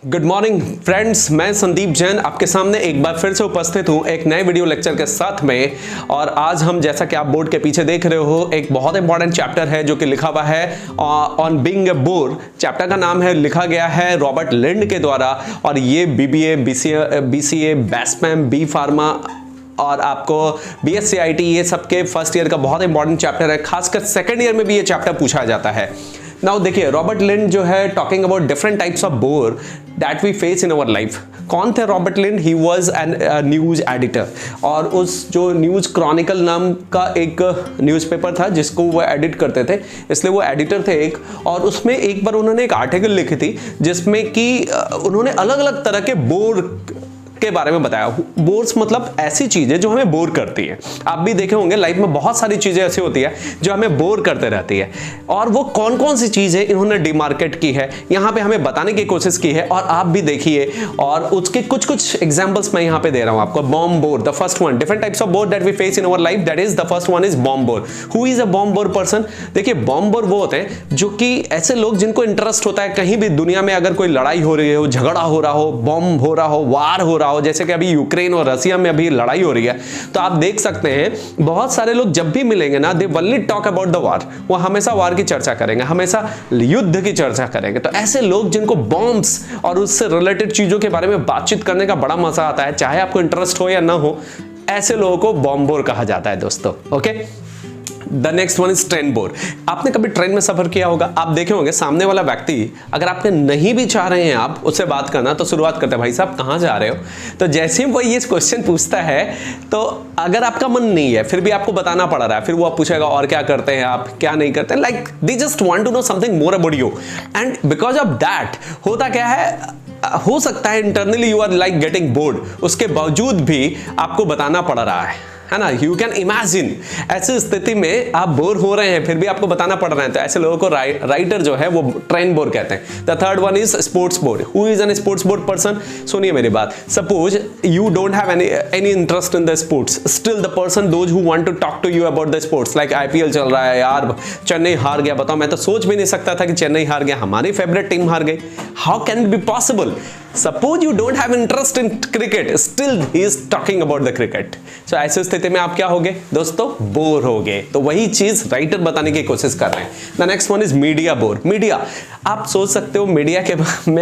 Good morning friends, मैं संदीप जैन आपके सामने एक बार फिर से उपस्थित हूं एक नए वीडियो लेक्चर के साथ में। और आज हम, जैसा कि आप बोर्ड के पीछे देख रहे हो, एक बहुत इंपॉर्टेंट चैप्टर है जो कि लिखा हुआ है on being a bore. Chapter का नाम है, लिखा गया है रॉबर्ट लिंड के द्वारा, और ये बीबीए, बीसीए, बेस्पैम, बी फार्मा और आपको BSc IT ये सबके फर्स्ट ईयर का बहुत इंपॉर्टेंट चैप्टर है। खासकर सेकंड ईयर में भी ये चैप्टर पूछा जाता है। नाउ देखिए, रॉबर्ट लिंड जो है talking about different types of bore that we face in our life. कौन थे Robert Lynd? He was an news editor, और उस जो न्यूज क्रॉनिकल नाम का एक न्यूज़पेपर था जिसको वो एडिट करते थे, इसलिए वो एडिटर थे एक। और उसमें एक बार उन्होंने एक आर्टिकल लिखी थी जिसमें कि उन्होंने अलग अलग तरह के बोर के बारे में बताया। बोर्स मतलब ऐसी चीजें जो हमें बोर करती है। आप भी देखे होंगे लाइफ में बहुत सारी चीजें ऐसी होती है जो हमें बोर करते रहती है, और वो कौन कौन सी चीजें इन्होंने डिमार्केट की है, यहाँ पे हमें बताने की कोशिश की है। और आप भी देखिए, और उसके कुछ कुछ एग्जांपल्स मैं यहाँ पे दे रहा हूँ आपको। Bomb bore, the first one. Different types of bore that we face in our life, that is the first one is bomb bore. Who is a bomb bore person? देखिए, बॉम्ब बोर वो होते हैं जो कि ऐसे लोग जिनको interest होता है कहीं भी दुनिया में अगर कोई लड़ाई हो रही हो, झगड़ा हो रहा हो, बॉम्ब हो रहा हो, वार हो रहा हो, जैसे कि अभी यूक्रेन और रसिया में अभी लड़ाई हो रही है, तो आप देख सकते हैं बहुत सारे लोग जब भी मिलेंगे ना, they only talk about the war. वो हमेशा वार की चर्चा करेंगे, हमेशा युद्ध की चर्चा करेंगे। तो ऐसे लोग जिनको बॉम्ब्स और उससे रिलेटेड चीजों के बारे में बातचीत करने का बड़ा मजा आता है, चाहे आपको इंटरेस्ट हो या ना हो, ऐसे लोगों को बॉम्ब बोर कहा जाता है दोस्तों। Okay, the next one is train bore. आपने कभी ट्रेन में सफर किया होगा, आप देखे होंगे सामने वाला व्यक्ति अगर आपके नहीं भी चाह रहे हैं आप उससे बात करना, तो शुरुआत करते हैं, भाई साहब कहाँ जा रहे हो? तो जैसे ही वो ये क्वेश्चन पूछता है, तो अगर आपका मन नहीं है फिर भी आपको बताना पड़ रहा है, फिर वो आप पूछेगा और क्या करते हैं आप, क्या नहीं करते, like they just want to know something more about you. And because of that होता क्या है, हो सकता है internally you are like getting bored, उसके बावजूद भी आपको बताना पड़ रहा है ना। यू कैन इमेजिन, ऐसी स्थिति में आप बोर हो रहे हैं फिर भी आपको बताना पड़ रहा है, तो ऐसे लोगों को राइटर जो है वो ट्रेन बोर कहते हैं। The third one is sports bore. Who is an sports bore person? सुनिए मेरी बात, suppose you don't have any interest in the sports, still the person those who want to talk to you about the sports, like IPL चल रहा है यार, चेन्नई हार गया, बताओ मैं तो सोच भी नहीं सकता था कि चेन्नई हार गया, हमारी फेवरेट टीम हार गई, how can it be possible? Suppose you don't have interest in cricket, still he is talking about the cricket. So ऐसी स्थिति में आप क्या होगे दोस्तों? बोर होगे। तो वही चीज राइटर बताने की कोशिश कर रहे हैं। The next one is media bore. Media, आप सोच सकते हो मीडिया के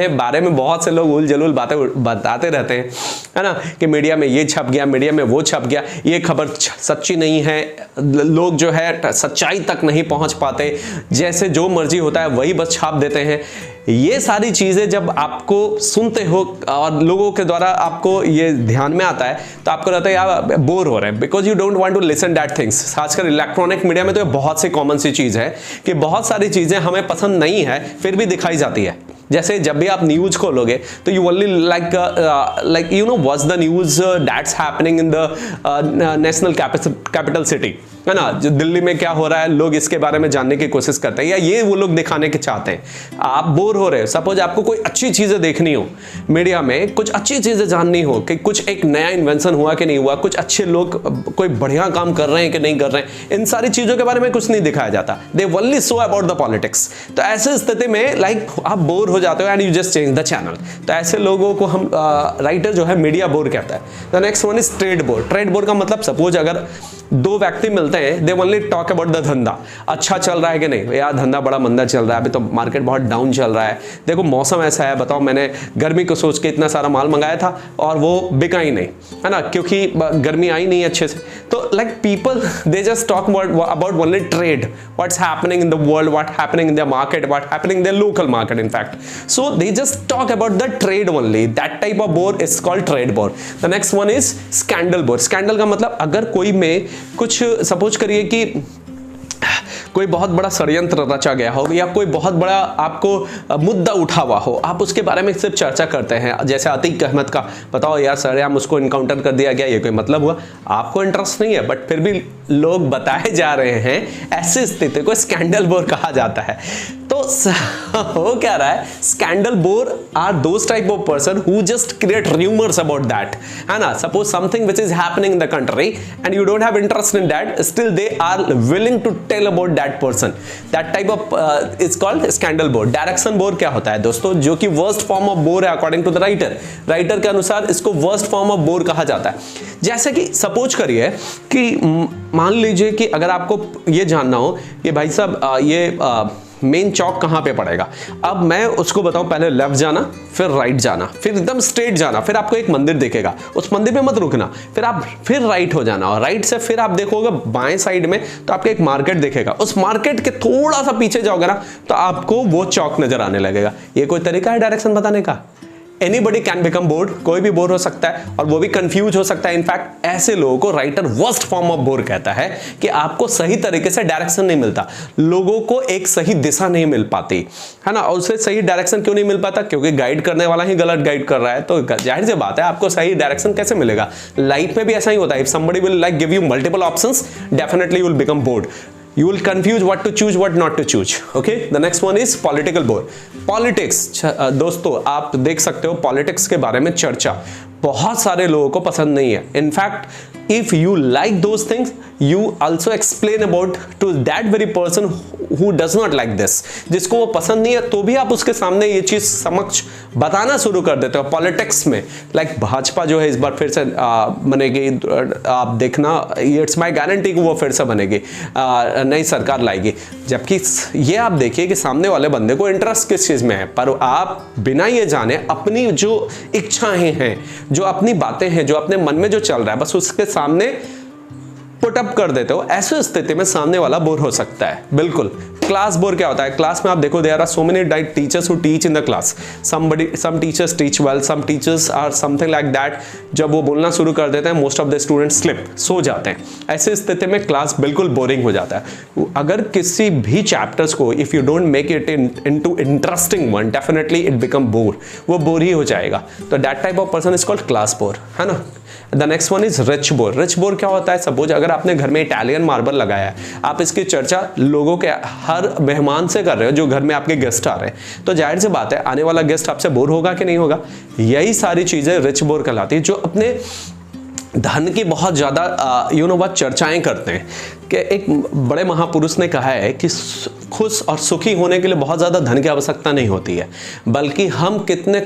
बारे में बहुत से लोग उल जलूल बातें बताते रहते हैं, है ना, कि मीडिया में ये छप गया, मीडिया में वो छप गया, ये खबर सच्ची नहीं है, लोग जो है सच्चाई तक नहीं पहुंच पाते, जैसे जो मर्जी होता है वही बस छाप देते हैं। ये सारी चीजें जब आपको सुनते हो और लोगों के द्वारा आपको ये ध्यान में आता है, तो आपको लगता है यार बोर हो रहे हैं, because you don't want to listen that things. खासकर इलेक्ट्रॉनिक मीडिया में तो ये बहुत सी कॉमन सी चीज है कि बहुत सारी चीजें हमें पसंद नहीं है फिर भी दिखाई जाती है। जैसे जब भी आप न्यूज खोलोगे तो you only like you know what's the news that's happening in the national capital city, है ना, जो दिल्ली में क्या हो रहा है, लोग इसके बारे में जानने की कोशिश करते हैं, या ये वो लोग दिखाने के चाहते हैं। आप बोर हो रहे हो, सपोज आपको कोई अच्छी चीजें देखनी हो, मीडिया में कुछ अच्छी चीजें जाननी हो कि कुछ एक नया इन्वेंशन हुआ कि नहीं हुआ, कुछ अच्छे लोग कोई बढ़िया काम कर रहे हैं कि नहीं कर रहे हैं, इन सारी चीजों के बारे में कुछ नहीं दिखाया जाता। They only show about the politics. तो ऐसे स्थिति में लाइक आप बोर हो जाते हो and you just change the channel. तो ऐसे लोगों को हम राइटर जो है मीडिया बोर कहता है। The next one is trade bore. Trade bore का मतलब, सपोज अगर दो व्यक्ति मिलते हैं, they only talk about the धंधा, अच्छा चल रहा है कि नहीं, यार धंधा बड़ा मंदा चल रहा है, अभी तो मार्केट बहुत डाउन चल रहा है, देखो मौसम ऐसा है, बताओ मैंने गर्मी को सोच के इतना सारा माल मंगाया था और वो बिका ही नहीं, है ना, क्योंकि गर्मी आई नहीं अच्छे से। तो like people they just talk about only trade, what's happening in the world, what happening in the market, what happening in the local market in fact. So they just talk about the trade only. That type of bore is called trade bore. The next one is scandal bore. Scandal का मतलब, अगर कोई में कुछ, suppose करिए कि कोई बहुत बड़ा षड्यंत्र रचा गया हो या कोई बहुत बड़ा आपको मुद्दा उठा हुआ हो, आप उसके बारे में सिर्फ चर्चा करते हैं, जैसे अतीक अहमद का, बताओ यार सरेआम उसको इनकाउंटर कर दिया गया, ये कोई मतलब हुआ? आपको इंटरेस्ट नहीं है बट फिर भी लोग बताए जा रहे हैं, ऐसी स्थिति को स्कैंडल बोर कहा जाता है। तो हो क्या रहा है, scandal bore are those type of person who just create rumours about that, है ना। Suppose something which is happening in the country and you don't have interest in that, still they are willing to tell about that person. That type of is called scandal bore. Direction bore क्या होता है दोस्तों, जो कि worst form of bore है according to the writer. Writer के अनुसार इसको वर्स्ट फॉर्म ऑफ बोर कहा जाता है। जैसे कि सपोज करिए कि मान लीजिए कि अगर आपको ये जानना हो कि भाई साहब ये मेन चौक कहाँ पे पड़ेगा, अब मैं उसको बताऊं पहले लेफ्ट जाना, फिर राइट जाना, फिर एकदम स्ट्रेट जाना, फिर आपको एक मंदिर दिखेगा, उस मंदिर में मत रुकना, फिर आप फिर राइट हो जाना, और राइट से फिर आप देखोगे बाएं साइड में तो आपको एक मार्केट दिखेगा, उस मार्केट के थोड़ा सा पीछे जाओगे ना तो आपको वो चौक नजर आने लगेगा। ये कोई तरीका है डायरेक्शन बताने का? एनीबडी कैन बिकम बोर्ड, कोई भी बोर हो सकता है और वो भी कंफ्यूज हो सकता है। इनफैक्ट ऐसे लोगों को writer worst form of bore कहता है कि आपको सही तरीके से डायरेक्शन नहीं मिलता, लोगों को एक सही दिशा नहीं मिल पाती, है ना। और उसे सही डायरेक्शन क्यों नहीं मिल पाता? क्योंकि गाइड करने वाला ही गलत गाइड कर रहा है, तो जाहिर सी बात है आपको सही डायरेक्शन कैसे मिलेगा। लाइफ में भी ऐसा ही होता है। If somebody will like give you multiple options, definitely you will become board. You will confuse what to choose, what not to choose. Okay, the next one is political bore. Politics, दोस्तों आप देख सकते हो politics के बारे में चर्चा बहुत सारे लोगों को पसंद नहीं है. In fact if you like those things you also explain about to that very person who does not like this. जिसको वो पसंद नहीं है तो भी आप उसके सामने ये चीज समक्ष बताना शुरू कर देते हो. पॉलिटिक्स में लाइक भाजपा जो है इस बार फिर से बनेगी, आप देखना, इट्स माई गारंटी कि वो फिर से बनेगी, नई सरकार लाएगी. जबकि ये आप देखिए कि सामने वाले बंदे को इंटरेस्ट किस चीज में है, पर आप बिना ये जाने अपनी जो इच्छाएं हैं, जो अपनी बातें हैं, जो अपने मन में जो चल रहा है, बस उसके सामने पुट अप कर देते हो. ऐसी स्थिति में सामने वाला बोर हो सकता है. बिल्कुल. क्लास बोर क्या होता है? क्लास में आप देखो there are so many teachers who teach in the class. Some teachers teach well, some teachers are something like that. जब वो बोलना शुरू कर देते हैं most of the students sleep, सो जाते हैं. ऐसी स्थिति में क्लास बिल्कुल बोरिंग हो जाता है. अगर किसी भी चैप्टर्स को if you don't make it into interesting one, definitely it become bore. वो बोर ही हो जाएगा. तो that type of person is called class bore, है ना. The next one is rich bore. Rich bore क्या होता है? सपोज अगर आपने घर में इटालियन मार्बल लगाया है, आप इसकी चर्चा लोगों के हर मेहमान से कर रहे हो जो घर में आपके गेस्ट आ रहे हैं, तो जाहिर सी बात है आने वाला गेस्ट आपसे बोर होगा कि नहीं होगा. यही सारी चीजें रिच बोर कहलाती है, जो अपने धन की बहुत ज्यादा चर्चाएं करते हैं. कि एक बड़े महापुरुष ने कहा है कि खुश और सुखी होने के लिए बहुत ज्यादा धन की आवश्यकता नहीं होती है, बल्कि हम कितने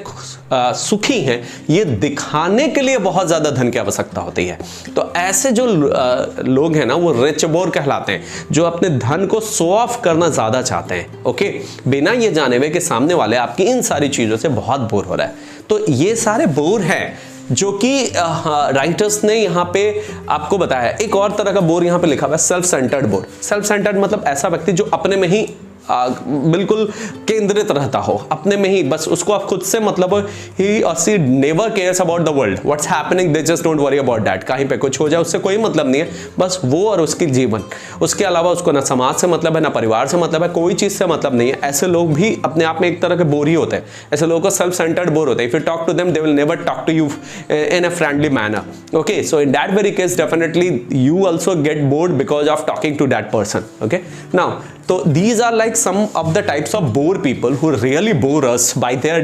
सुखी हैं ये दिखाने के लिए बहुत ज्यादा धन की आवश्यकता होती है. तो ऐसे जो लोग हैं ना वो रिच बोर कहलाते हैं, जो अपने धन को शो ऑफ करना ज्यादा चाहते हैं. ओके, बिना ये जाने हुए कि सामने वाले आपकी इन सारी चीजों से बहुत बोर हो रहा है. तो ये सारे बोर हैं जो कि राइटर्स ने यहाँ पे आपको बताया. एक और तरह का बोर यहाँ पे लिखा हुआ है, self centred bore. Self centred मतलब ऐसा व्यक्ति जो अपने में ही बिल्कुल केंद्रित रहता हो, अपने में ही, बस उसको आप खुद से मतलब ही और she never cares about the world, what's happening, they just don't worry about that. कहीं पे कुछ हो जाए उससे कोई मतलब नहीं है, बस वो और उसकी जीवन. उसके अलावा उसको ना समाज से मतलब है, ना परिवार से मतलब है, कोई चीज से मतलब नहीं है. ऐसे लोग भी अपने आप में एक तरह के बोर ही होते हैं. ऐसे लोगों को सेल्फ सेंटर्ड बोर होते हैं. If you talk to them they will never talk to you in a friendly manner. Okay, so in that very case definitely you also get bored because of talking to that person. Okay, now so these are like some of the types of bore people who really bore us by their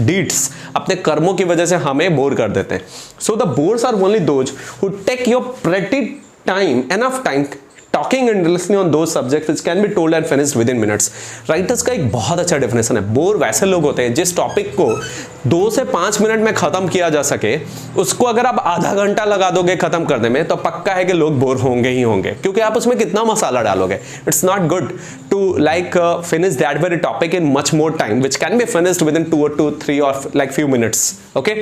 deeds. अपने कर्मों की वजह से हमें bore कर देते हैं. So the bores are only those who take your pretty time, enough time talking and listening on those subjects which can be told and finished within minutes. Writers का एक बहुत अच्छा डेफिनेशन है. बोर वैसे लोग होते हैं जिस टॉपिक को 2 से 5 मिनट में खत्म किया जा सके, उसको अगर आप आधा घंटा लगा दोगे खत्म करने में तो पक्का है कि लोग बोर होंगे ही होंगे, क्योंकि आप उसमें कितना मसाला डालोगे. It's not good to like finish that very topic in much more time which can be finished within 2 or 3 or like few minutes. Okay,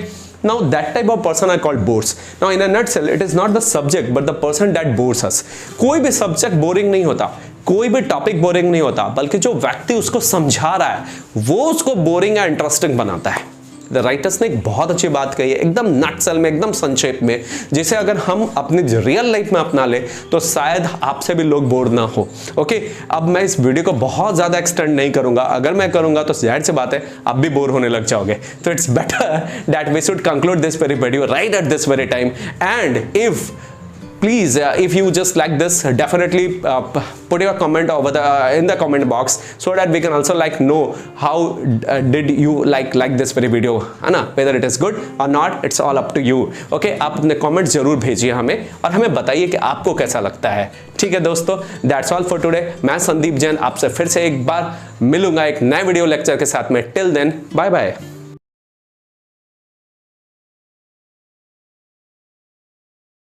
now that type of person are called bores. Now in a nutshell it is not the subject but the person that bores us. कोई भी subject boring नहीं होता, कोई भी topic boring नहीं होता, बल्कि जो व्यक्ति उसको समझा रहा है वो उसको बोरिंग या इंटरेस्टिंग बनाता है. द राइटर्स ने एक बहुत अच्छी बात कही है, एकदम नटसेल में, एकदम संक्षेप में, जिसे अगर हम अपनी रियल लाइफ में अपना ले तो शायद आपसे भी लोग बोर ना हो. ओके, अब मैं इस वीडियो को बहुत ज्यादा एक्सटेंड नहीं करूंगा. अगर मैं करूंगा तो जाहिर सी बात है आप भी बोर होने लग जाओगे. तो it's better that we should conclude this very video right at this very time. And if please, if you just like this, definitely put your comment over in the comment box, so that we can also like know how did you like this very video, है ना, whether it is good or not, it's all up to you. Okay, आप अपने comments जरूर भेजिए हमें और हमें बताइए कि आपको कैसा लगता है. ठीक है दोस्तों, that's all for today. मैं संदीप जैन आपसे फिर से एक बार मिलूंगा एक नए वीडियो लेक्चर के साथ में. Till then, bye bye.